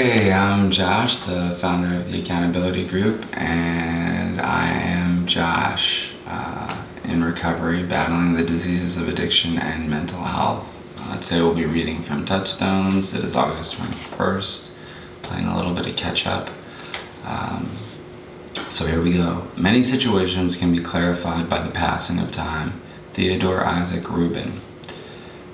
Hey, I'm Josh, the founder of the Accountability Group, and I am Josh in recovery, battling the diseases of addiction and mental health. Today we'll be reading from Touchstones. It is August 21st, playing a little bit of catch up. So here we go. Many situations can be clarified by the passing of time. Theodore Isaac Rubin.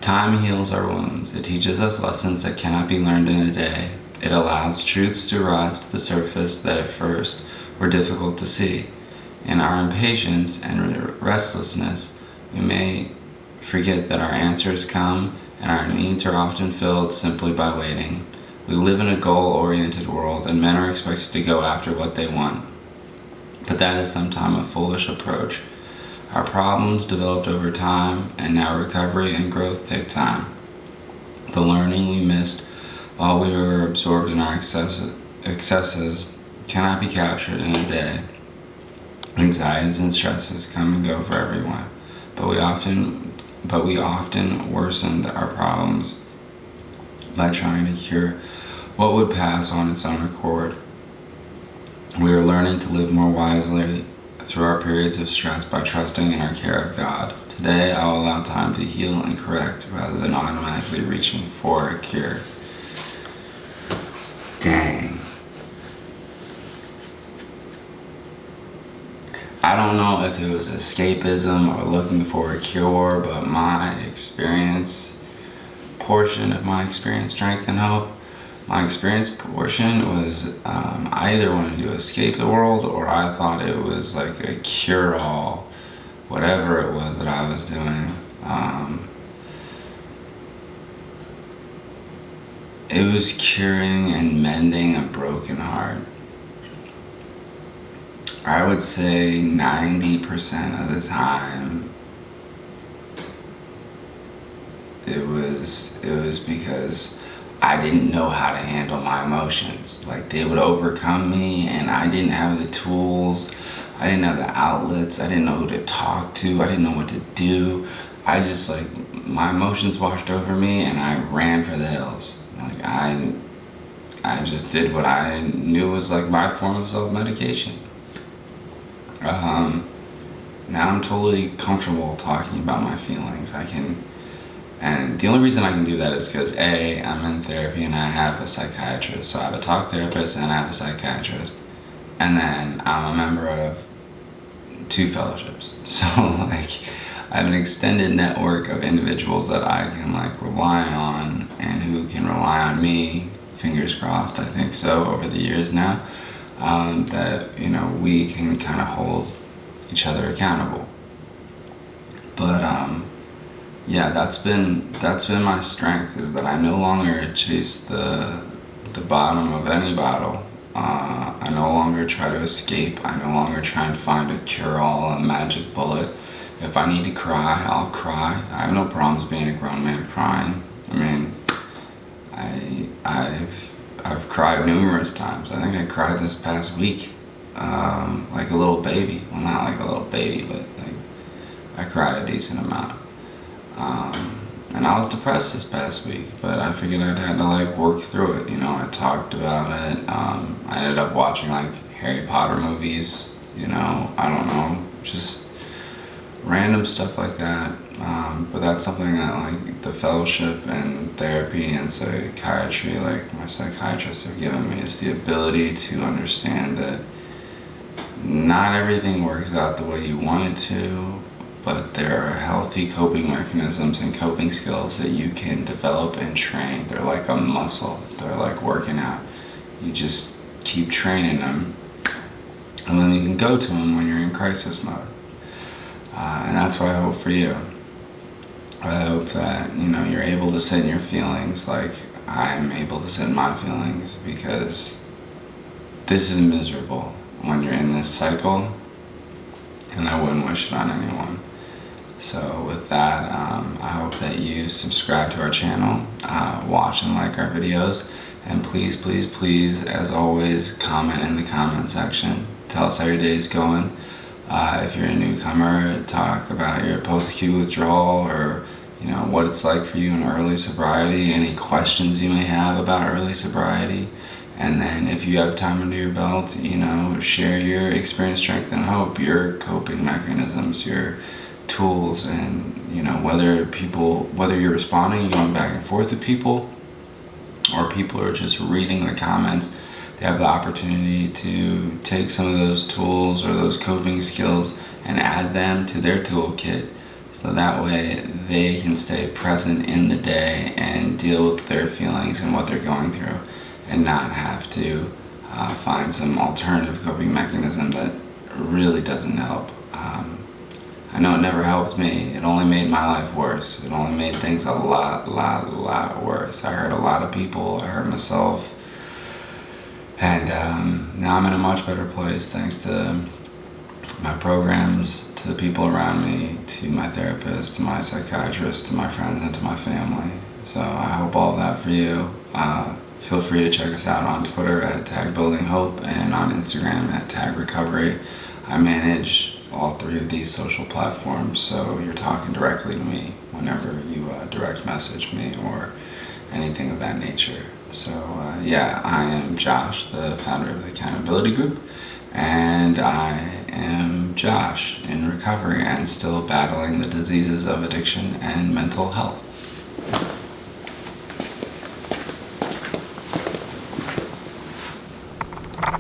Time heals our wounds. It teaches us lessons that cannot be learned in a day. It allows truths to rise to the surface that at first were difficult to see. In our impatience and restlessness, we may forget that our answers come and our needs are often filled simply by waiting. We live in a goal-oriented world and men are expected to go after what they want. But that is sometimes a foolish approach. Our problems developed over time, and now recovery and growth take time. The learning we missed while we were absorbed in our excesses cannot be captured in a day. Anxieties and stresses come and go for everyone, but we often worsened our problems by trying to cure what would pass on its own accord. We are learning to live more wisely through our periods of stress by trusting in our care of God. Today, I will allow time to heal and correct rather than automatically reaching for a cure. Dang. I don't know if it was escapism or looking for a cure, but portion of my experience, strength and hope, my experience portion was I either wanted to escape the world or I thought it was like a cure-all, whatever it was that I was doing. It was curing and mending a broken heart. I would say 90% of the time it was because I didn't know how to handle my emotions. Like, they would overcome me and I didn't have the tools, I didn't have the outlets, I didn't know who to talk to, I didn't know what to do. I just, my emotions washed over me and I ran for the hills. Like, I just did what I knew was like my form of self-medication. Now I'm totally comfortable talking about my feelings. And the only reason I can do that is because A, I'm in therapy and I have a psychiatrist. So I have a talk therapist and I have a psychiatrist. And then I'm a member of 2 fellowships. So I have an extended network of individuals that I can rely on and who can rely on me, fingers crossed, I think so, over the years now, that, we can kind of hold each other accountable. But, yeah, that's been my strength, is that I no longer chase the bottom of any bottle. I no longer try to escape. I no longer try and find a cure-all, a magic bullet. If I need to cry, I'll cry. I have no problems being a grown man crying. I mean, I've cried numerous times. I think I cried this past week, like a little baby. Well, not like a little baby, but I cried a decent amount. And I was depressed this past week, but I figured I'd had to work through it. I talked about it. I ended up watching Harry Potter movies, I don't know, just random stuff like that. But that's something that the fellowship and therapy and psychiatry, my psychiatrists have given me, is the ability to understand that not everything works out the way you want it to, but there are healthy coping mechanisms and coping skills that you can develop and train. They're like a muscle. They're like working out. You just keep training them, and then you can go to them when you're in crisis mode. And that's what I hope for you. I hope that, you're able to sit in your feelings like I'm able to sit in my feelings, because this is miserable when you're in this cycle, and I wouldn't wish it on anyone. So with that, I hope that you subscribe to our channel, watch and like our videos, and please, please, please, as always, comment in the comment section. Tell us how your day is going. If you're a newcomer, talk about your post-acute withdrawal, or what it's like for you in early sobriety, any questions you may have about early sobriety, And then if you have time under your belt, you know, share your experience, strength, and hope, your coping mechanisms, your tools, and, you know, whether you're responding, going back and forth with people, or people are just reading the comments, they have the opportunity to take some of those tools or those coping skills and add them to their toolkit, so that way they can stay present in the day and deal with their feelings and what they're going through, and not have to find some alternative coping mechanism that really doesn't help. I know it never helped me. It only made my life worse. It only made things a lot worse. I hurt a lot of people. I hurt myself. And now I'm in a much better place thanks to my programs, to the people around me, to my therapist, to my psychiatrist, to my friends, and to my family. So I hope all of that for you. Feel free to check us out on Twitter at @tagbuildinghope and on Instagram at @tagrecovery. I manage all 3 of these social platforms, so you're talking directly to me whenever you direct message me or anything of that nature. So yeah, I am Josh, the founder of the Accountability Group, and I am Josh in recovery and still battling the diseases of addiction and mental health.